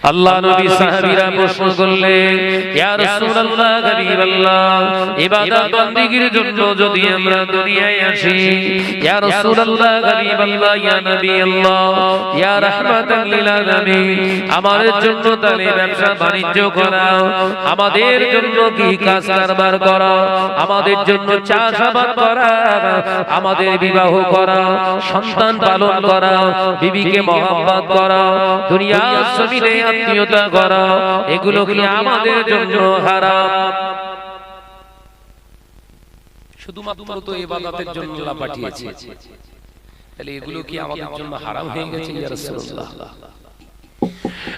আল্লাহ নবী সাহাবীরা প্রশ্ন করলেন, ইয়া রাসূলুল্লাহ হাবিবাল্লাহ, ইবাদত বندگির জন্য যদি আমরা দুনিয়ায় আসি, ইয়া রাসূলুল্লাহ হাবিবাল্লাহ, ইয়া নবী আল্লাহ, ইয়া রাহমাতাল লিল আলামিন, আমাদের জন্য তাহলে ব্যবসা বাণিজ্য করা, আমাদের জন্য কি কাজ কারবার করা, আমাদের জন্য চাষাবাদ করা, আমাদের বিবাহ করা, সন্তান পালন করা, বিবিকে মহব্বত করা, দুনিয়ার জমিনে আত্মীয়তা করা, এগুলো কি আমাদের জন্য হারাম? শুধুমাত্র তো ইবাদতের জন্য আল্লাহ পাঠিয়েছে, তাহলে এগুলো কি আমাদের জন্য হারাম হয়ে গেছে? ইয়া রাসূলুল্লাহ,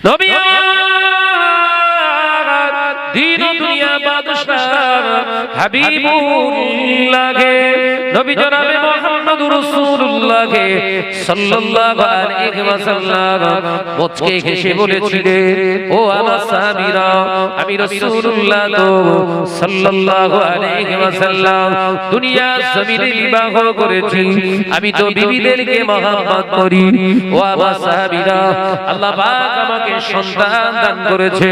নবী দিন ও দুনিয়া বাদশাহ হাবিবুল্লাহ নবী জনাবে মুহাম্মদুর রাসূলুল্লাহ সাল্লাল্লাহু আলাইহি ওয়াসাল্লাম মুচকে হেসে বলেছিলেন, ও আমার সাহাবীরা, আমি রাসূলুল্লাহ তো সাল্লাল্লাহু আলাইহি ওয়াসাল্লাম দুনিয়ার জমিনে বিবাহ করেছি, আমি তো বিবিদেরকে মহব্বত করি। ও আমার সাহাবীরা, আল্লাহ পাক আমাকে সন্তান দান করেছে,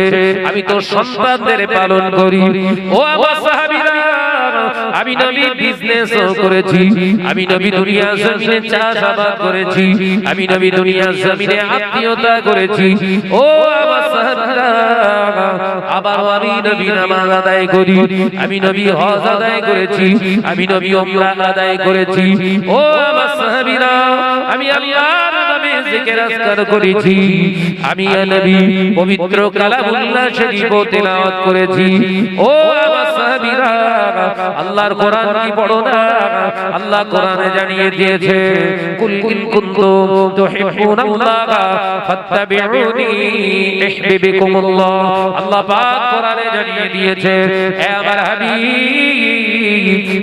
আমি তো সন্তানদের পালন করি। ও আমার সাহাবীরা, আমি নবী বিজনেসও করেছি, আমি নবী দুনিয়ার জমিনে চাষাবাদ করেছি, আমি নবী দুনিয়ার জমিনে আত্মীয়তা করেছি। ও আমার সাহাবীরা, আবার আমি নবী নামাজ আদায় করি, আমি নবী হজ আদায় করেছি, আমি নবী উমরা আদায় করেছি। ও আমার সাহাবীরা, আমি আল্লাহর নামে জিকির আজকার করেছি, আমি নবী পবিত্র কালামুল্লাহ শরীফ তেলাওয়াত করেছি। ও আমার সাহাবীরা, আল্লাহর কোরআন কি পড়ো না? আল্লাহ কোরআনে জানিয়ে দিয়েছে, কুল ইন কুনতুম তুহিব্বুনাল্লাহ ফাত্তাবিউনি ইউহিব্বুকুমুল্লাহ। আল্লাহ পাক কোরআনে জানিয়ে দিয়েছে, হে আমার হাবিব,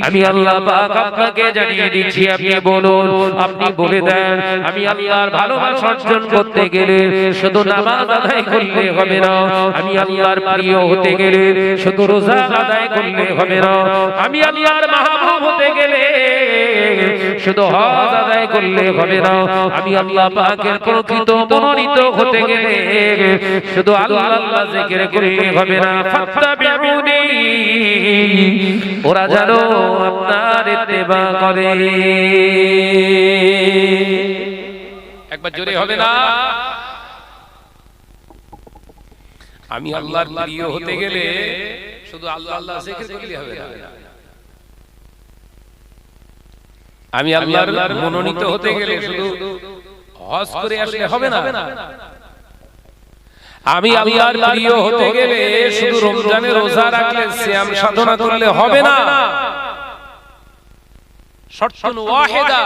আমি আল্লাহ পাক আপনাকে জানিয়ে দিচ্ছি, আপনি বলুন, আপনি বলে দেন, আমি আল্লাহর ভালোবাসা অর্জন করতে গেলে শুধু নামাজ আদায় করলে হবে না, আমি আল্লাহর প্রিয় হতে গেলে শুধু রোজা আদায় করলে হবে না, আমি আল্লাহর মাহবুব হতে গেলে শুধু হজ আদায় করলে হবে না, আমি আল্লাহ পাকের প্রকৃত মনোনীত হতে গেলে শুধু আল্লাহ আল্লাহ জিকির করলে হবে না। ফাত্তাবিউনি, ওরা জানো আপনার ইত্তেবা করে। একবার জোরে হবে না? আমি আল্লাহর প্রিয় হতে গেলে শুধু আল্লাহ আল্লাহ জিকির করলে হবে না, আমি আল্লাহর মনোনীত হতে গেলে শুধু হজ করে আসলে হবে না, আমি আল্লাহর প্রিয় হতে গেলে শুধু রমজানে রোজা রাখলে সিয়াম সাধনা করলে হবে না। শর্তুন ওয়াহিদা,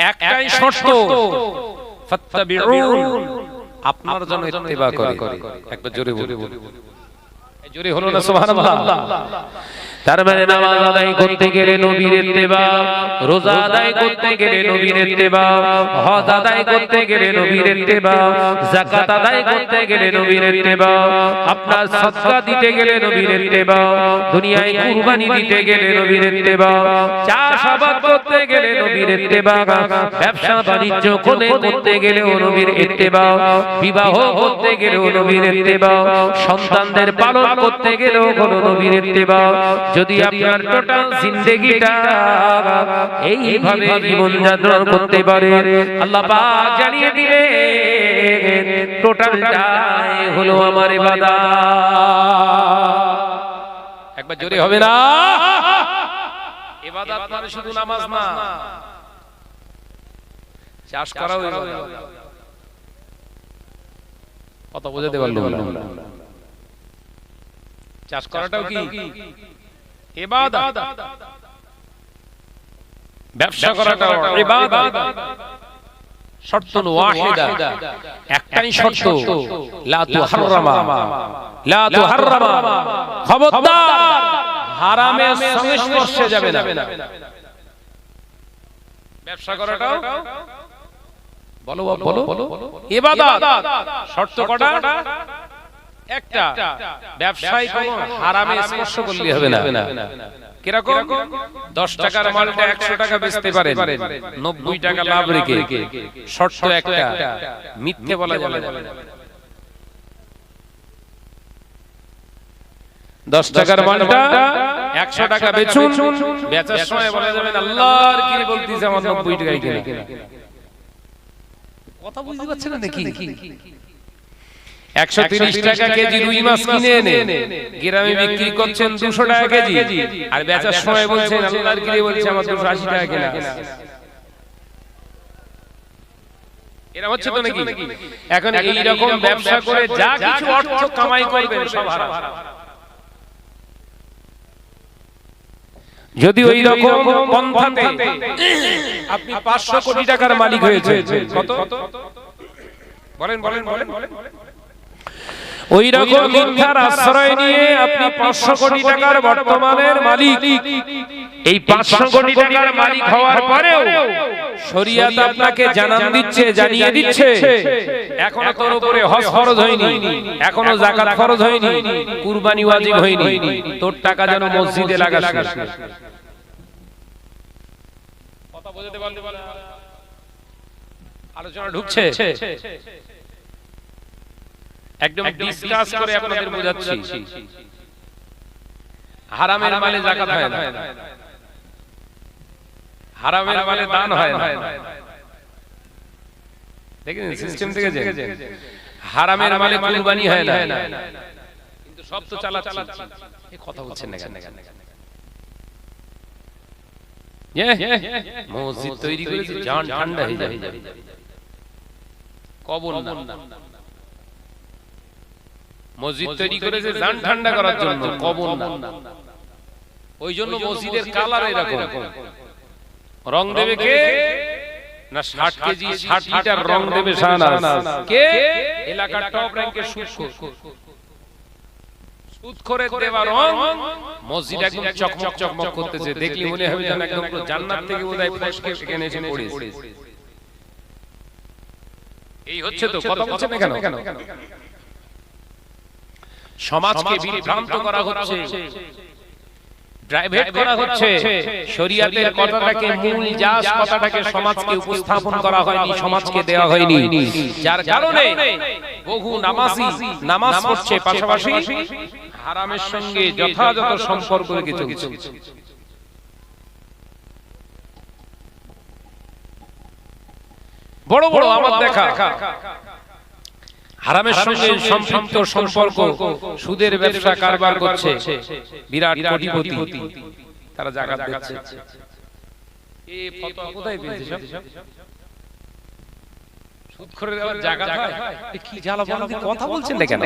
একটাই শর্ত, ফাত্তাবিউন, আপনার জন্য ইত্তেবা করে। একবার জোরে বলুন, জোরে হলো না? সুবহানাল্লাহ। তার মানে নামাজ আদায় করতে গেলে নবীর ইত্তেবা, রোজা আদায় করতে গেলে নবীর ইত্তেবা, হজ আদায় করতে গেলে নবীর ইত্তেবা, যাকাত আদায় করতে গেলে নবীর ইত্তেবা, আপনার সাদকা দিতে গেলে নবীর ইত্তেবা, দুনিয়ায় কুরবানি দিতে গেলে নবীর ইত্তেবা, চাষাবাদ করতে গেলে নবীর ইত্তেবা, ব্যবসা বাণিজ্য করতে গেলেও নবীর ইত্তেবা, বিবাহ করতে গেলেও নবীর ইত্তেবা, সন্তানদের পালন করতে গেলেও নবীর ইত্তেবা। যদি আপনার টোটাল জিন্দেগিটা এইভাবে জীবন যাপন করতে পারে, আল্লাহ পাক জানিয়ে দিলেন টোটালটাই হলো আমার ইবাদত। একবার জোরে হবে না? ইবাদত মানে শুধু নামাজ না, চাষ করাও ইবাদত। কত বোঝাতে পারলো? চাষ করাটাও কি ইবাদত, ব্যবসা করাটাও ইবাদত। শর্তুন ওয়াহিদা, একটাই শর্ত, লা তুহাররামা, লা তুহাররামা, খবরদার হারামের সংস্পর্শে যাবে না। ব্যবসা করাটাও বলো বলো ইবাদত। শর্ত কটা? একটা, ব্যবসায় কোনো হারামে স্পর্শ করলে হবে না। কিরকম? 10 টাকার মালটা 100 টাকা বেচতে পারেন, 90 টাকা লাভ রেখে। শর্ত একটা, মিথ্যে বলা যাবে না। 10 টাকার মালটা 100 টাকা বেচুন, বেচার সময় বলে যাবেন আল্লাহর কি বলতিছে আমার 90 টাকায় কিনা। কথা বুঝতে পারছেন না নাকি? 130 টাকা কেজি রুই মাছ কিনে এনে গ্রামে বিক্রি করছেন 200 টাকা কেজি, আর বেচার সময় বলছেন আল্লাহর কি বলছে আমার 280 টাকা কিনা। এরা হচ্ছে তো নাকি? এখন এই রকম ব্যবসা করে যা কিছু অর্থ কামাই করবেন সব হারাম। যদি ওই রকম পন্থাতে আপনি 500 কোটি টাকার মালিক হয়েছে, কত বলেন বলেন বলেন, ওই রকম মিথ্যার আশ্রয় নিয়ে আপনি 500 কোটি টাকার বর্তমানের মালিক, এই 500 কোটি টাকার মালিক হওয়ার পরেও শরীয়ত আপনাকে জানিয়ে দিচ্ছে এখনো তোর উপরে হজ ফরজ হয়নি, এখনো যাকাত ফরজ হয়নি, কুরবানি ওয়াজিব হয়নি, তোর টাকা যেন মসজিদে লাগাস। কথা বুঝতে পারলে আলোচনা ঢুকছে, একদম ডিসকাস করে আপনাদের বোঝাচ্ছি। হারামের মালে যাকাত হয় না, হারামের মালে দান হয় না। দেখেন সিস্টেম থেকে যে হারামের মালে কুরবানি হয় না, কিন্তু সব তো চালাচ্ছি। এই কথা বলছেন না কেন? মসজিদ তৈরি করেছে জান ঠান্ডা হয়ে যাবে, কবর না। মসজিদ তৈরি করেছে জান ঠান্ডা করার জন্য, কবর না। ওই জন্য মসজিদের কালার এরকম। রং দেবে কে না? 60 কেজি 60 লিটার রং দেবে শাহনাজ। কে? এলাকার টপ র‍্যাঙ্কের সুদখোরের দেওয়া রং মসজিদ একদম চকমক চকমক করতেছে, দেখলে মনে হবে যেন একদম জান্নাত থেকে বোধহয় ফসকে এখানে এসে পড়েছে। এই হচ্ছে তো কথা বলছেন না কেন? সমাজকে বিভ্রান্ত করা হচ্ছে, প্রাইভেট করা হচ্ছে, শরীয়তের কথাটাকে মূল জাস কথাটাকে সমাজকে উপস্থাপন করা হয়নি, সমাজকে দেওয়া হয়নি। যার কারণে বহু নামাজি নামাজ পড়ছে, পাশাপাশি হারামের সঙ্গে যথাযথ সম্পর্ক রেখে চলছে। বড় বড় আমার দেখা হারামের সঙ্গে সম্পৃক্ত সম্পর্ক, সুদের ব্যবসা কারবার করছে, বিরাট কোটিপতি, তারা যাকাত দিচ্ছে। এই ফতোয়া কোথায় পেয়েছে সব? সুদখোরের আবার যাকাত হয়? কি জ্বালা বলেন, কথা বলছেন না কেন?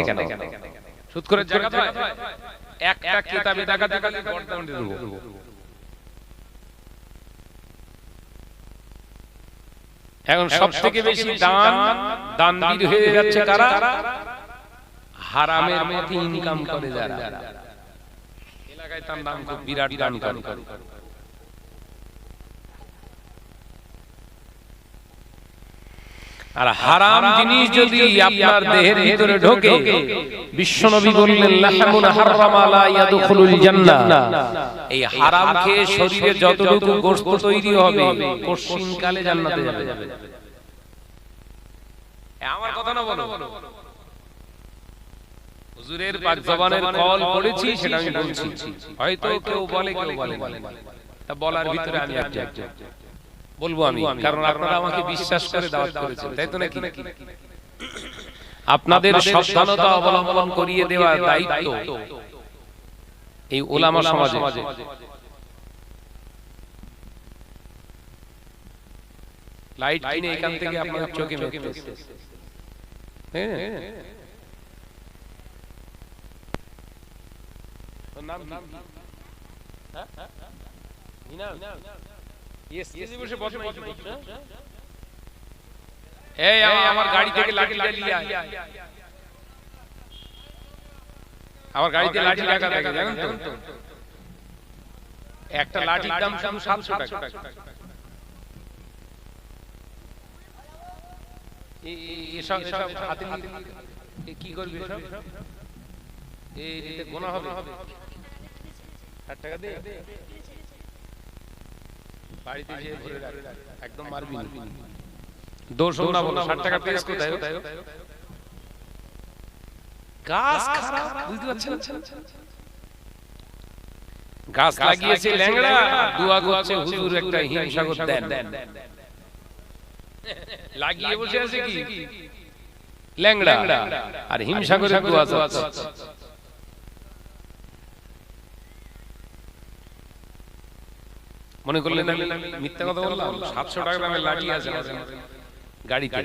সুদখোরের যাকাত হয়? একটা কিতাবে যাকাত দিলে গর্দান দিয়ে দেব। এখন সবথেকে বেশি দানবীর হয়ে যাচ্ছে কারা? হারামের মধ্যে ইনকাম করে যারা। এলাকায় তার নাম খুব বিরাট দান করে। আর হারাম জিনিস যদি আপনার দেহের ভিতরে ঢোকে, বিশ্বনবী বললেন লাহমুন হারামা লা ইয়াদখুলুল জান্নাহ, এই হারাম খেয়ে শরীরে যতটুকু গোশত তৈরি হবে কশিনকালে জান্নাতে যাবে। আমার কথা না বলো, হুজুরের পাক জবানের কল পড়েছি, সেটা আমি বলছি। হয়তো কেউ বলে কেউ বলে না, তা বলার ভিতরে আমি একটা বলবো আমি, কারণ আপনারা আমাকে বিশ্বাস করে দাওয়াত করেছেন, তাই তো নাকি? আপনাদের সাবধানতা অবলম্বন করিয়ে দেওয়ার দায়িত্ব এই উলামা সমাজে। লাইট কিনে এখান থেকে আপনার চোখে মেখতেছে, হ্যাঁ? তোর নাম হ্যাঁ মিনা আমার গাড়ি থেকে লাঠিটা নিয়ে আয়। আমার গাড়িতে লাঠি রাখা থাকে, জানেন তো? একটা লাঠির দাম শুধু 700 টাকা। এসব হাতে কি করবি? এই গোনা হবে 60 টাকা দিয়ে বাড়িতে গিয়ে ভরে রাখ, একদম মারবি না। দোষ না বলো, 60 টাকা পেয়েছ কোথায়? গাছ খারাপ, বুঝতে পারছেন? গাছ লাগিয়েছে ল্যাংড়া, দোয়া করছে হুজুর একটা হিমসাগর দেন। লাগিয়ে বসে আছে কি ল্যাংড়া, আর হিমসাগরের দোয়া চাচ্ছে। মনে করলেন মিথ্যা কথা বললাম? 700 টাকা দামে লাগিয়ে আছে গাড়িতে,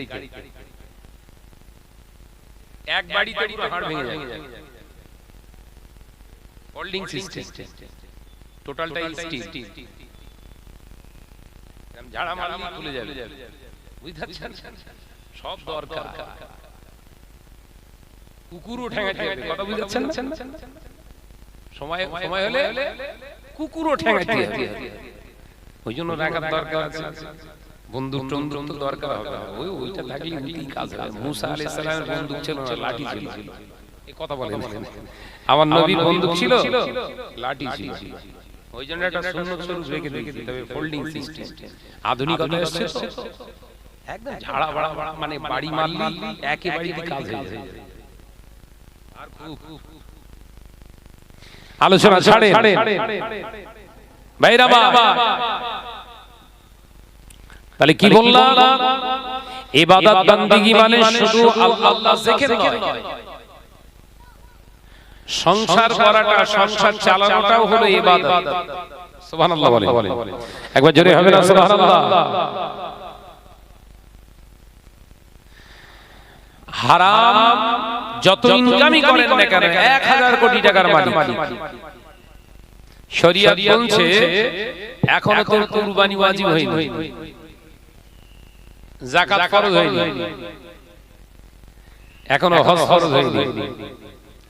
এক বাড়িতে পুরো হাড় ভেঙে যায়। হোল্ডিং সিস্টেম টোটালটাই স্টিল, ঝাড়া মারলে খুলে যাবে, বুঝতে পারছেন? সব দরকার। কুকুরও ঠেঙাতে হবে, কথা বুঝতে পারছেন? সময় হলে কুকুরও ঠেঙাতে হবে, ওই জন্য রাখার দরকার আছে। বন্দুক টন্দুক তো দরকার হবে, ওইটা থাকলে কি কাজ হবে? মুসা আলাইহিস সালামের বন্দুক ছিল না, লাঠি ছিল। এই কথা বলেন, আমার নবীর বন্দুক ছিল, লাঠি ছিল। ওই জন্য একটা সুন্নত স্বরূপ রেখে দিয়েছি। তবে ফোল্ডিং সিস্টেম আধুনিকতা এসেছে, একদম ঝাড়া বাড়া মানে বাড়ি মারলি একেবারে কাজ হয়ে যায়। আর খুব আলোচনা ছাড়ে ভাইরা বাবা। তাহলে কি বললাম? ইবাদত বান্দিগি মানে শুধু আল্লাহ জিকির নয়, সংসার করাটা, সংসার চালানোটাও হলো ইবাদত। সুবহানাল্লাহ বলে, একবার জোরে হবে না সুবহানাল্লাহ? হারাম যত ইনকামই করেন না কেন, 1000 কোটি টাকার মালিক, শরীয়ত বলছে এখনো তোর কুরবানি ওয়াজিব হয়নি, যাকাত ফরজ হয়নি, এখনো হজ ফরজ হয়নি।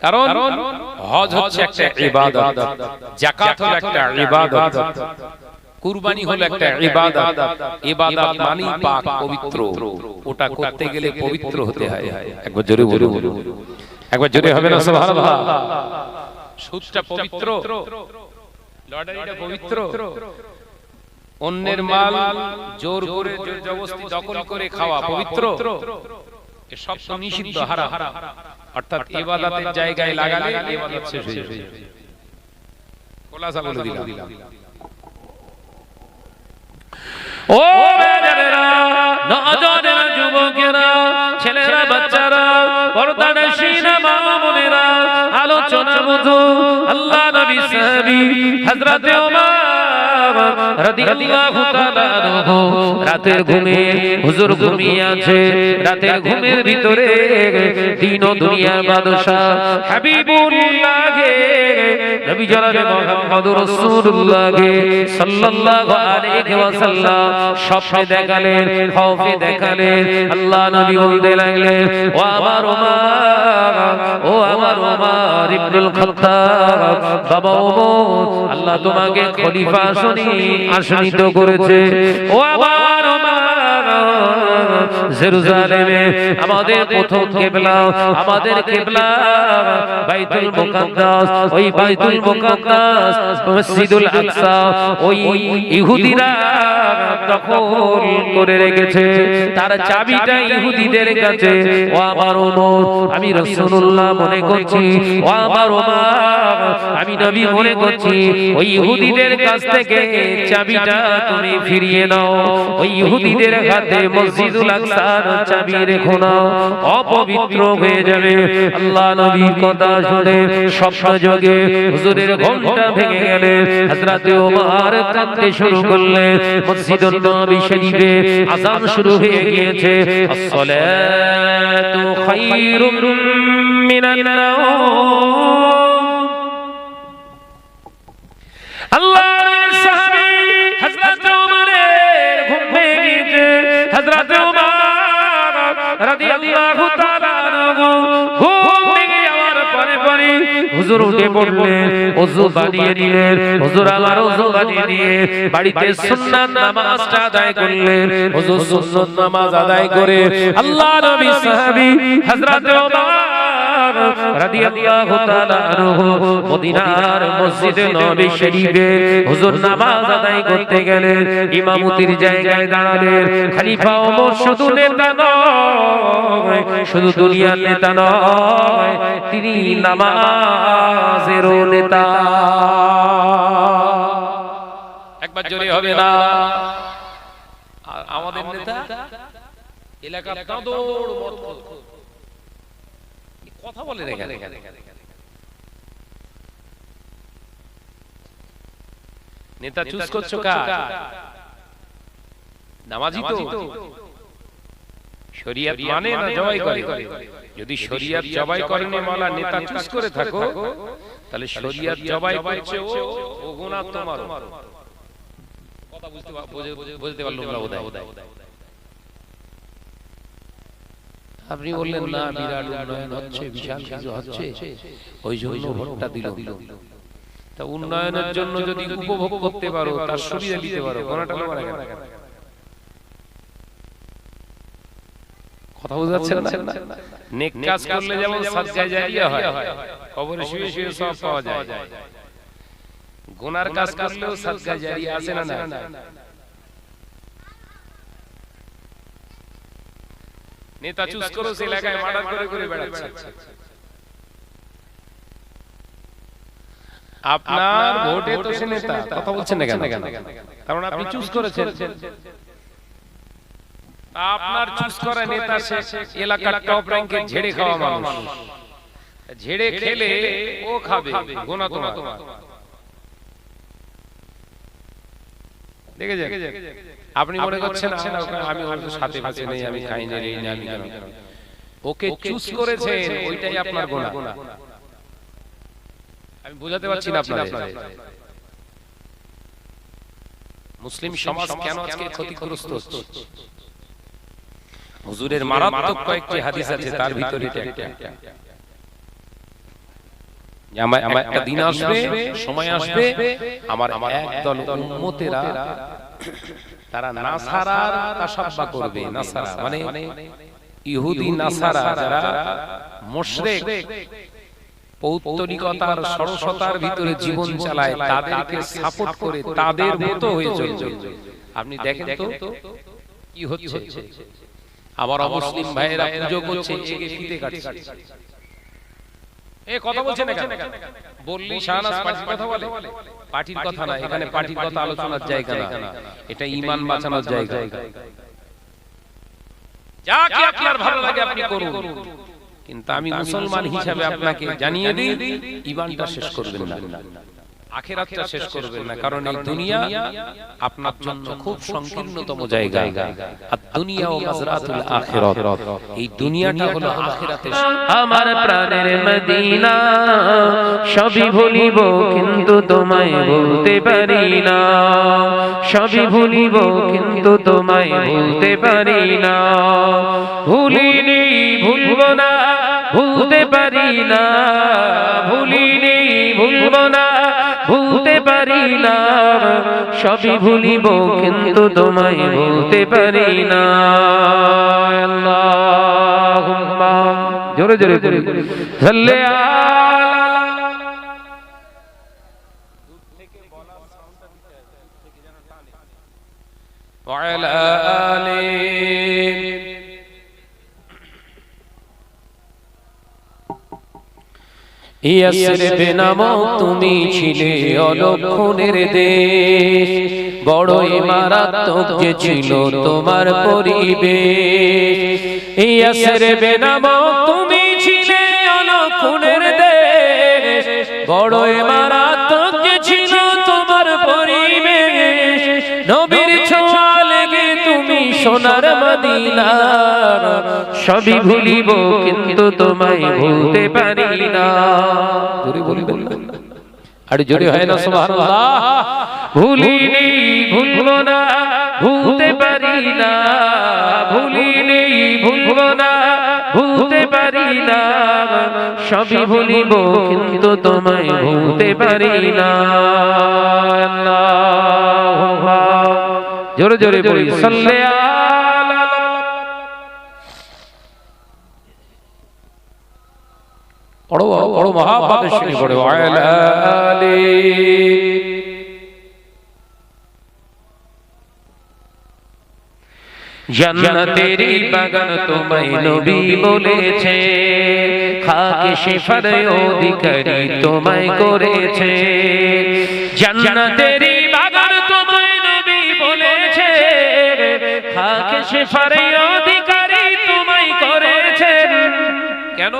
কারণ হজ হচ্ছে একটা ইবাদত, যাকাত হলো একটা ইবাদত, কুরবানি হলো একটা ইবাদত। ইবাদত মানে পাক পবিত্র, ওটা করতে গেলে পবিত্র হতে হয়। একবার জোরে বলুন, একবার জোরে হবে না সুবহানাল্লাহ? সুদটা পবিত্র, লটারিটা পবিত্র, অন্যের মাল জোর করে জবরদস্তি দখল করে খাওয়া পবিত্র, এসব তো নিষিদ্ধ, হারাম। অর্থাৎ ইবাদতের জায়গায় লাগালে ইবাদত শেষ হয়ে যাবে। খোলাসা বলে দিলাম। ও বেজারেরা, নওজোয়ান যুবকেরা, ছেলেরা, বাচ্চারা, পর্দানশীন মা বোনেরা, আলোচনা মধু আল্লাহ নবী সাহাবী হযরত ওমর রাদিয়াল্লাহু তাআলা আনহু রাতের ঘুমে হুজুর ঘুমিয়ে আছে। রাতের ঘুমের ভিতরে দিন ও দুনিয়ার বাদশা হাবিবুল্লাহ নবী জনাবে মুহাম্মদুর রাসূলুল্লাহ সাল্লাল্লাহু আলাইহি ওয়াসাল্লাম স্বপ্নে দেখালেন, খৌফে দেখালেন। আল্লাহ নবী বলতে লাগলেন, ও আমার ওমর, ও আমার ওমর ইবনুল খাত্তাব, বাবা ওমর, আল্লাহ তোমাকে খলিফা আসনিত করেছে। ও আমার ওমর, জেরুজালেমে আমাদের প্রথম কিবলা, আমাদের কিবলা বাইতুল মুকাদ্দাস, ওই বাইতুল মুকাদ্দাস মসজিদুল আকসা ওই ইহুদিরা দখল করে রেখেছে, তার চাবিটা ইহুদিদের কাছে। ও আমার ওমর, আমি রাসূলুল্লাহ মনে করছি, ও আমার ওমর, আমি নবী মনে করছি, ওই ইহুদিদের কাছ থেকে চাবিটা তুমি ফিরিয়ে নাও। ওই ইহুদিদের হাতে মসজিদুল আকসার চাবি রেখো না, অপবিত্র হয়ে যাবে। আল্লাহ নবীর কথা শুনে স্বপ্ন যোগে হুজুরের ঘোমটা ভেঙে গেলে হযরত ওমর কাঁদতে শুরু করলেন। মসজিদুন নবী শরীফে আযান শুরু হয়ে গিয়েছে, আসসালাতু খায়রুম মিনান নাওম। আল্লাহর সাহাবী হযরত ওমরের ঘুম ভেঙে গিয়েছে। হযরত ওমর রাদিয়াল্লাহু তাআলা আনহু ঘুম ভেঙে যাওয়ার পরে হুজুর উঠে পড়লেন, ওযু বানিয়ে নিলেন। হুজুর আমার ওযু বানিয়ে নিয়ে বাড়িতে সুন্নাত নামাজটা আদায় করলেন। হুজুর সুন্নাত নামাজ আদায় করে আল্লাহ নবী সাহাবী হযরত ওমর রাদিয়াল্লাহু তাআলা আনহু মদিনার মসজিদে নববী শরীফে হুজুর নামাজ আদায় করতে গেলেন, ইমামতির জায়গায় দাঁড়ালেন। খলিফা ওমর শুধু নেতা নয়, শুধু দুনিয়ার নেতা নয়, তিনি নামাজেরও নেতা। একবার জোরে হবে না? আমাদের নেতা এলাকার তাঁদর কথা বলে রেখে নেতা চুজ করছো কার? নামাজি তো শরীয়ত মানে না জবাই করে। যদি শরীয়ত জবাই করে নে মাওলা নেতা চুজ করে থাকো, তাহলে শরীয়ত জবাই করছে ও গুনাহ তোমার। কথা বুঝতে পারলাম না বোধহয়। আপনি বললেন না বিরাট উন্নয়ন হচ্ছে, বিশাল কিছু হচ্ছে, ওই জন্য ভোটটা দিল। তা উন্নয়নের জন্য যদি উপভোগ করতে পারো, তার সুবিধা নিতে পারো, কোনটা তোমার কেন? কথা বুঝতে পারছেন না? নেক কাজ করলে যেমন সাদকা জারিয়া হয়, কবরে শুয়ে শুয়ে সব পাওয়া যায়, গুনার কাজ করলেও সাদকা জারিয়া আছে না? না। নেতা চুজ করো, সে এলাকায় মার্ডার করে করে বেড়াচ্ছে। আপনার ভোটে তো সে নেতা। কথা বলছেন না কেন? কারণ আপনি চুজ করেছেন। আপনার চুজ করা নেতা সে এলাকার টপ র্যাঙ্কে ঝেড়ে খাওয়া মানুষ, ঝেড়ে খেলে ও খাবে, গোনা তোমার। দেখে যান, আপনি মনে করছেন আমি ওর সাথে পাশে নেই, আমি খাই না, এই না, আমি কেন? ওকে চুজ করেছেন, ওইটাই আপনার গোনা। আমি বুঝাতে পারছি না আপনাদের। মুসলিম সমাজ কেন আজকে ক্ষতিগ্রস্ত হচ্ছে? হুজুরের মারাত্মক কয়েকটি হাদিস আছে, তার ভিতরে এটা একটা। আমার একটা দিন আসবে, সময় আসবে, আমার একদল উম্মতেরা তারা নাসারার তাসাব্বা করবে। নাসারা মানে ইহুদি নাসারা, যারা মুশরিক, পৌত্তলিকতার সরসতার ভিতরে জীবন চালায়, তাদেরকে সাপোর্ট করে তাদের মতো হয়ে চলবে। আপনি দেখেন তো কি হচ্ছে। আবার অমুসলিম ভাইয়েরা পূজা করছে, একে ফিতে কাটছে। এ কথা বলছেন না কেন? বললি শাহনাজ পার্টির কথা বলে? পার্টির কথা না, এখানে পার্টির কথা আলোচনার জায়গা না, এটা ঈমান বাঁচানোর জায়গা। যা কি আপনার ভালো লাগে আপনি করুন, কিন্তু আমি মুসলমান হিসাবে আপনাকে জানিয়ে দিই, ঈমানটা শেষ করবেন না, আখিরাতটা শেষ করবেন না। কারণ এই দুনিয়া আপনার জন্য খুব সংকীর্ণতম জায়গা। আর দুনিয়া ও মাজরাতুল আখিরাত, এই দুনিয়াটা হলো আখিরাতের। আমার প্রাণের মদিনা, সবই ভুলিব কিন্তু তোমায় ভুলতে পারি না, সবই ভুলিব কিন্তু তোমায় ভুলতে পারি না। ভুলিনি ভুলব না, ভুলতে পারি না, ভুলিনি ভুলব না, ভুলতে পারি না, সবই ভুলিব কিন্তু তোমায় ভুলতে পারি না। আল্লাহুম্মা জোরে জোরে পড়ি, সাল্লি আলা ওয়া আলা আলি। ইয়াসরিব নামক তুমি ছিলে অলক্ষণের দেশ, বড়ই মারাত্মক যে ছিল তোমার পরিবেশ। ইয়াসরিব নামক তুমি ছিলে অলক্ষণের দেশ, বড়ই মারাত্মক যে ছিল তোমার পরিবেশ। নবীর ছোঁয়া লেগে তুমি সোনার মদিনার, সবই ভুলিব কিন্তু তোমায় ভুলতে পারি না। জোরে বলবেন না, আর জোরে হয় না সুবহানাল্লাহ। ভুলিনি ভুলব না, ভুলতে পারি না, ভুলিনি ভুলব না, ভুলতে পারি না, সবই ভুলিব কিন্তু তোমায় ভুলতে পারি না। আল্লাহুম্মা জোরে জোরে বলি, সাল্লি আলা। বড় বড় মহাব্বতের সঙ্গে পড়ে ওয়ালা আলি। জান্নাতেরি বাগান তোমায় নবী বলেছে, খাকে শিফার অধিকারী তোমায় করেছে। জান্নাতেরি বাগান তোমায় নবী বলেছে, খাকে শিফার অধিকারী তোমায় করেছে। কেন?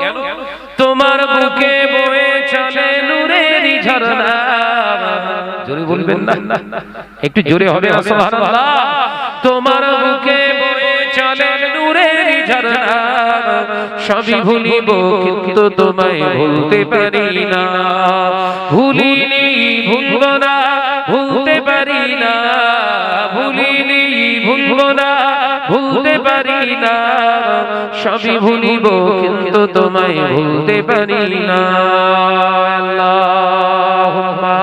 তোমার বুকে বয়ে চলে নূরের ঝর্ণা। জোরে বলবেন না, একটু জোরে হবে না সুবহানাল্লাহ। তোমার বুকে বয়ে চলে নূরের ঝর্ণা, সবই ভুলিব কিন্তু তোমায় ভুলতে পারি না। ভুলিনি ভুলব না, ভুলতে পারি না। ভুলিনি ভুলব না, ভুলতে পারি না। সবই ভুলিব কিন্তু তোমায় ভুলতে পারি না। আল্লাহুম্মা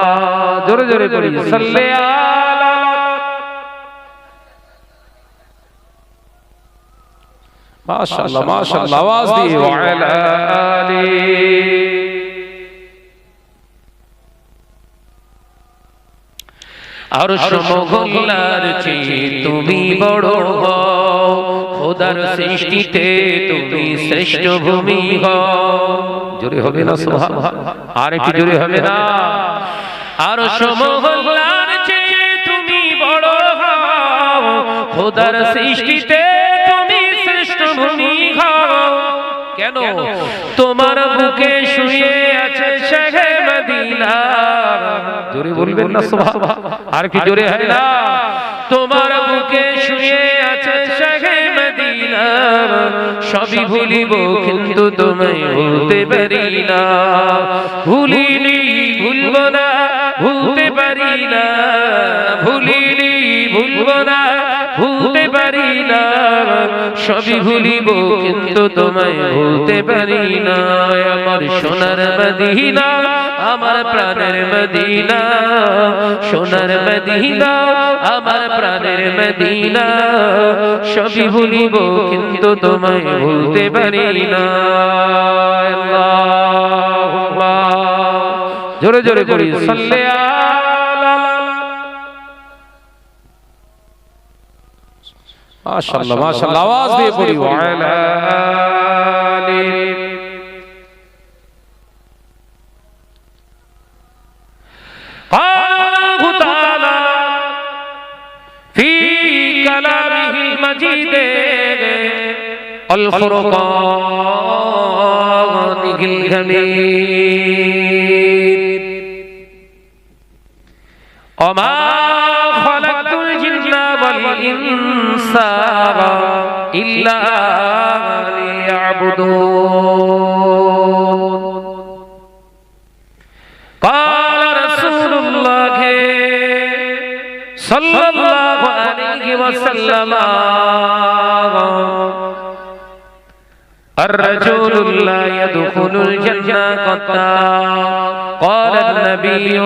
জোরে জোরে বলি সাল্লি আলা। মাশাআল্লাহ মাশাআল্লাহ, আওয়াজ দিয়ে ওয়ালা আলি। আরশ মহল্লার চেয়ে তুমি বড় হও, খোদার সৃষ্টিতে তুমি শ্রেষ্ঠ ভূমি হও। জোরে হবে না সুবহানাল্লাহ, আর একটু জোরে হবে না। আরশ মহল্লার চেয়ে তুমি বড় হও, খোদার সৃষ্টিতে তুমি শ্রেষ্ঠ ভূমি হও। কেন? তোমার বুকে শুয়ে আছে শাহে মদিনা। জোরে বলবেন না সুবহানাল্লাহ, আর কি জোরে হয় না। তোমার বুকে শুয়ে আছে শাহে মদিনা, সবই ভুলিব কিন্তু তোমায় ভুলতে পারি না। ভুলিনি ভুলব না, ভুলতে পারি না। ভুলিনি ভুলব না, ভুলতে পারি না। সবই ভুলিব কিন্তু তোমায় ভুলতে পারি না। আমার সোনার মদিনা, আমার প্রাণের মদিনা, সোনার মদিনা, আমার প্রাণের মদিনা। সবই ভুলিব কিন্তু তোমায় ভুলতে পারি না। আল্লাহুম্মা জোরে জোরে করি সাল্লি আলা। মাশাআল্লাহ মাশাআল্লাহ, আওয়াজ দিয়ে পড়ি ওয়ালা আলি। আল্লাহু তাআলা ফি কালামিহিল মাজিদ আল ফুরকানিল হামিদ ওমা খালাকতুল জিন্না ওয়াল ইনসা ইল্লা লিয়াবুদুন। قال رسول الله صلى الله عليه وسلم الرجل لا يدخل الجنة قط. قال النبي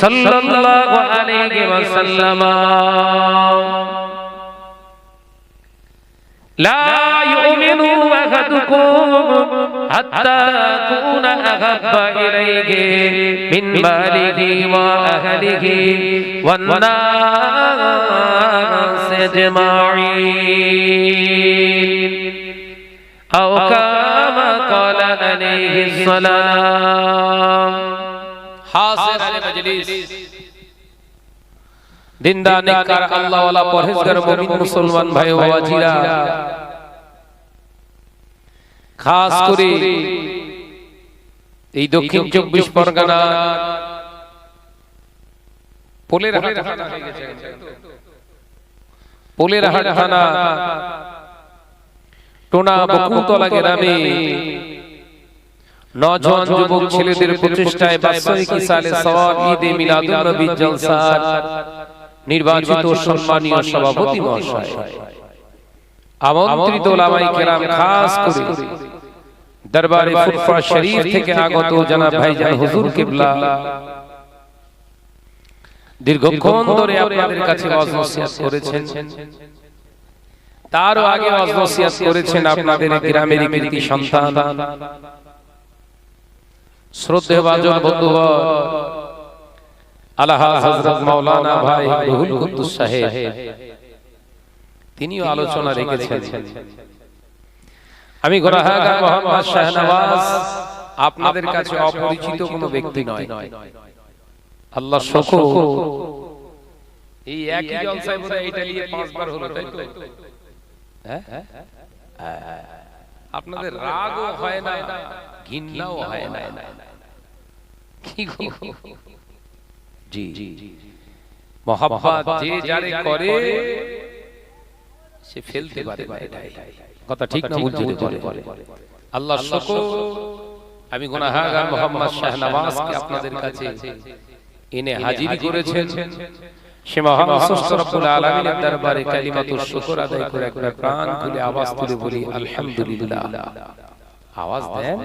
صلى الله عليه وسلم لا يؤمن أحدكم حتى أكون أحب إليه من ماله وأهله والناس أجمعين أو كما قال عليه السلام. حاضر المجلس দিনদার নেককার আল্লাহওয়ালা পরহেজগার মুমিন মুসলমান ভাই ও বাবাজিরা, খাস করে এই দক্ষিণ 24 পরগনা পোলেরহাট থানা টোনা বকুলতলা গ্রামে নওজোয়ান যুবক ছেলেদের প্রচেষ্টায় বাৎসরিক ইসালে সওয়াব ঈদে মিলাদুন নবী জলসার নির্বাচিত সম্মানীয় সভাপতি মহাশয়, আমন্ত্রিত ওলামায়ে কেরাম, খাস করে দরবারে ফুরফা শরীফ থেকে আগত জনাব ভাইজান হুজুর কিবলা দীর্ঘক্ষণ ধরে আপনাদের কাছে ওয়াজ নসিহত করেছেন। তারও আগে ওয়াজ নসিহত করেছেন আপনাদের গ্রামের কৃতি সন্তান শ্রদ্ধেয়ভাজন বন্ধুগণ, আল্লাহ হযরত মাওলানা ভাই রুহুল কুদ্দুস সাহেব তিনিও আলোচনা রেখেছেন। আমি গোরাহাগার মোহাম্মদ শাহনওয়াজ আপনাদের কাছে অপরিচিত কোনো ব্যক্তি নয়। আল্লাহ শুকর, এই একই জলসায় বোধহয় এটা নিয়ে 5 বার হলো, তাই তো? হ্যাঁ, আপনাদের রাগও হয় না, ঘৃণাও হয় না, কি গো? জি, মহব্বত যে যারে করে সে ফেলতে পারে না, এটাই কথা, ঠিক না? বুঝতে পারে। আল্লাহ শুকর, আমি গুনাহগার মোহাম্মদ শাহনওয়াজকে আপনাদের কাছে এনে হাজির করেছেন। সে মহান স্রষ্টা রব্বুল আলামিনের দরবারে কালিমাতুশ শুকর আদায় করে একবার প্রাণ খুলে আওয়াজ তুলে বলি আলহামদুলিল্লাহ। আওয়াজ দেন,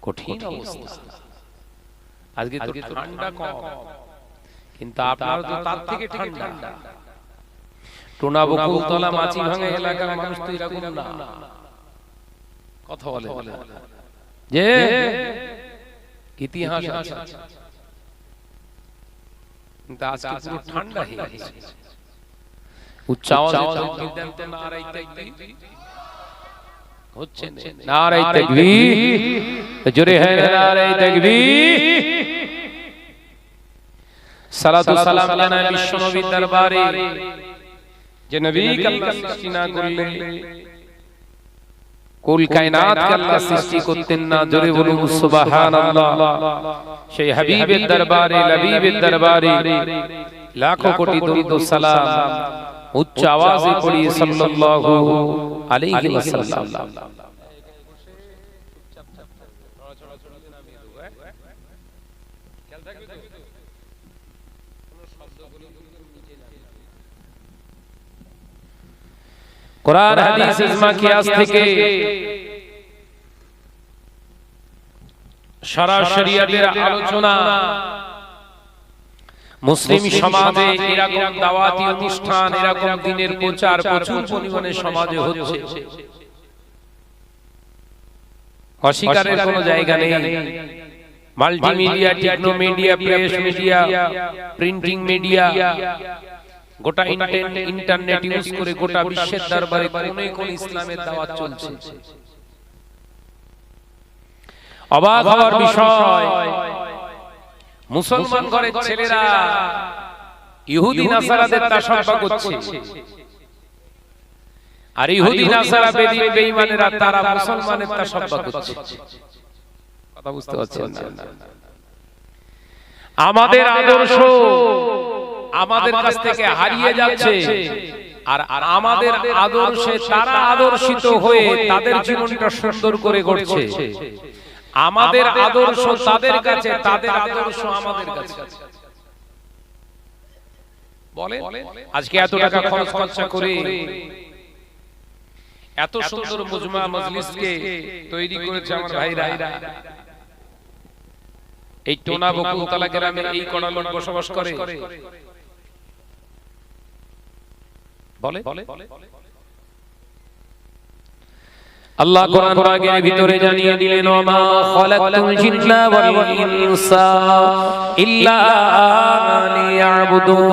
কঠিন অবস্থা। আজকে তো ঠান্ডা কম, কিন্তু আপনারা তো তার থেকে ঠান্ডা। টোনা বকুলতলা মাছিভাঙা এলাকার মানুষ তো এরকম না, কথা বলে যে ইতিহাস আছে, কিন্তু আজকে পুরো ঠান্ডা হয়ে গেছে। উচ্চ আওয়াজে তাকবীর তো নারায়ে তাকবীর হচ্ছে না, নারায়ে তাকবীর জোরে হয়, নারায়ে তাকবীর। সালাতু সালাম জানাই বিশ্ব নবীর দরবারে, যে নবী কে আল্লাহ সৃষ্টি না করলে কুল কায়নাত কে আল্লাহ সৃষ্টি করতেন না। জোরে বলুন সুবহানাল্লাহ। সেই হাবিবের দরবারে, লবিবের দরবারে লাখো কোটি দরুদ ও সালাম উচ্চ আওয়াজে পড়ি সাল্লাল্লাহু আলাইহি ওয়াসাল্লাম। কোরআন হাদিস ইজমা কিয়াস থেকে সারা শরীয়তের আলোচনা মুসলিম সমাজে এরকম দাওয়াতি অনুষ্ঠান, এরকম দিনের প্রচার প্রচুর পরিমাণে সমাজে হচ্ছে, অস্বীকারের কোনো জায়গা নেই। Multimedia, techno media, press media, printing media, গোটা ইন্টারনেট ইউজ করে গোটা বিশ্বের দরবারে কোনে কোন ইসলামের দাওয়াত চলছে। অবাক হওয়ার বিষয়, মুসলমান ঘরের ছেলেরা ইহুদি নাসারাদের তাসাব্বা করছে, আর ইহুদি নাসারা বেঈমানেরা তারা মুসলমানের তাসাব্বা করছে। কথা বুঝতে পারছেন না? আমাদের আদর্শ আমাদের কাছ থেকে হারিয়ে যাচ্ছে, আর আমাদের আদর্শে তারা আদর্শিত হয়ে তাদের জীবনটা সুন্দর করে গড়ছে। আমাদের আদর্শ তাদের কাছে, তাদের আদর্শ আমাদের কাছে। বলে আজকে এত টাকা খরচ খরচা করে এত সুন্দর মুজমা মজলিসকে তৈরি করেছে আমার ভাইরা। এই টোনা বকুলতলা গ্রামে এই কড়া লোক বসবাস করে। বলে আল্লাহ কোরআন পাকের ভিতরে জানিয়ে দিলেন, ওমা খালাকতুল জিন্না ওয়াল ইনসা ইল্লা লিয়াবুদুন।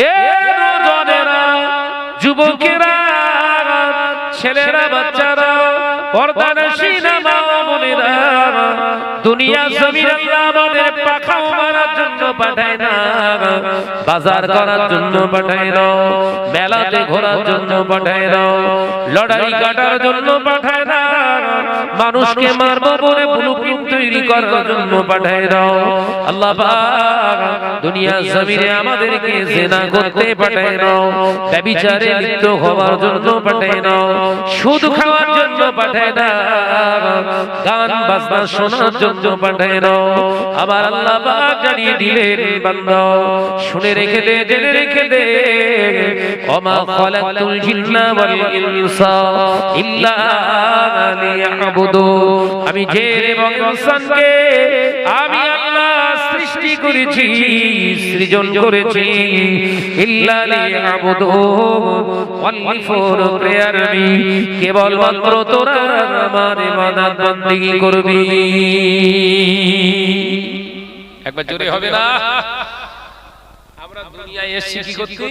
এ নওজওয়ানেরা, যুবকেরা, ছেলেরা, বাচ্চারা, পর্দানশীনা মা ও বোনেরা, দুনিয়া জমিন আল্লাহ আমাদের পাখাও মারার জন্য পাঠায় না, বাজার করার জন্য পাঠায় না, মেলাতে ঘোরার জন্য পাঠায় না, লড়াই কাটার জন্য পাঠায় না, মানুষকে মারবো বলে ব্লুপ্রিন্ট তৈরি করার জন্য পাঠায় না। আল্লাহ পাক দুনিয়া জমিনে আমাদেরকে জিনা করতে পাঠায় না, ব্যভিচারে লিপ্ত হওয়ার জন্য পাঠায় না, সুদ খাওয়ার জন্য পাঠায় না, গান বাজনা শোনার জন্য পাঠায় না। আবার আল্লাহ পাক জানিয়ে দিলেন, বান্দা শুনে রেখে দে, জেনে রেখে দে, ওমা খালাকতুল জিন্না ওয়াল ইনসা ইল্লা লিয়াবুদুন। আমি জিন এবং ইনসানকে আমি আল্লাহ সৃষ্টি সৃষ্টি করেছি, সৃজন করেছি ইল্লা লিয়াবুদু অনলি ফর প্রেয়ার মি, কেবলমাত্র তোরা আমার ইবাদত বندگی করবি। একবার জোরে হবে না? আমরা দুনিয়ায় এসেছি কি করতে?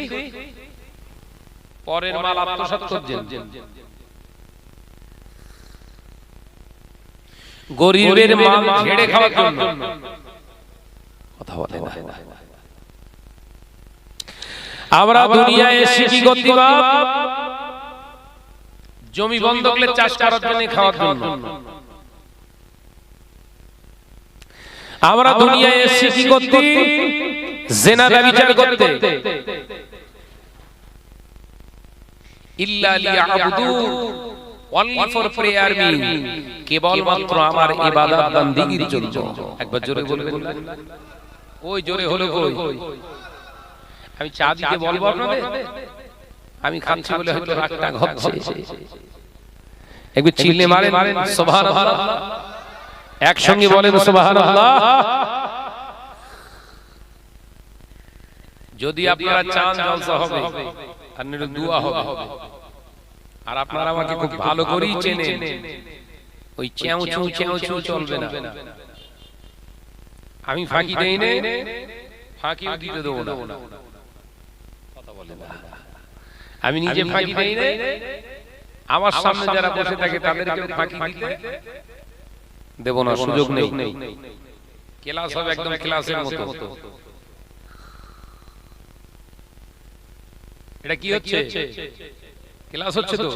পরের মাল আত্মসাৎ করতে, গরিবের মাল ঝেড়ে খাওয়ার জন্য। কথা বলে না। আমরা দুনিয়ায় এসেছি কি করতে বাপ? জমি বন্ধকলে চাষ করার জন্য, খাওয়ার জন্য। আমরা দুনিয়ায় এসেছি কি করতে? জিনা ব্যভিচার করতে। ইল্লা লিয়াবুদু অনলি ফর প্রেয়ার মি, কেবলমাত্র আমার ইবাদত বندگির জন্য। একবার জোরে বলবেন না? ওই জোরে হলো কই? আমি চা দিতে বলবো আপনাদের? আমি খাচ্ছি বলে হয়তো রাগটা হচ্ছে। একবার চিল্লে মারেন সুবহানাল্লাহ, একসঙ্গে বলেন সুবহানাল্লাহ। যদি আপনারা চান জলসা হবে, আর দোয়া হবে। আর আপনারা আমাকে খুব ভালো করেই চেনেন, ওই চ্যাও চু চলবে না। আমি ফাঁকি দেই না, ফাঁকিও দিতে দেবো না। কথা বলে না। আমি নিজে ফাঁকি দেই না, আমার সামনে যারা বসে থাকে তাদেরকে ফাঁকি দিতে দেব না, সুযোগ নেই। ক্লাস হবে একদম ক্লাসের মতো। এটা কি হচ্ছে? ক্লাস হচ্ছে তো?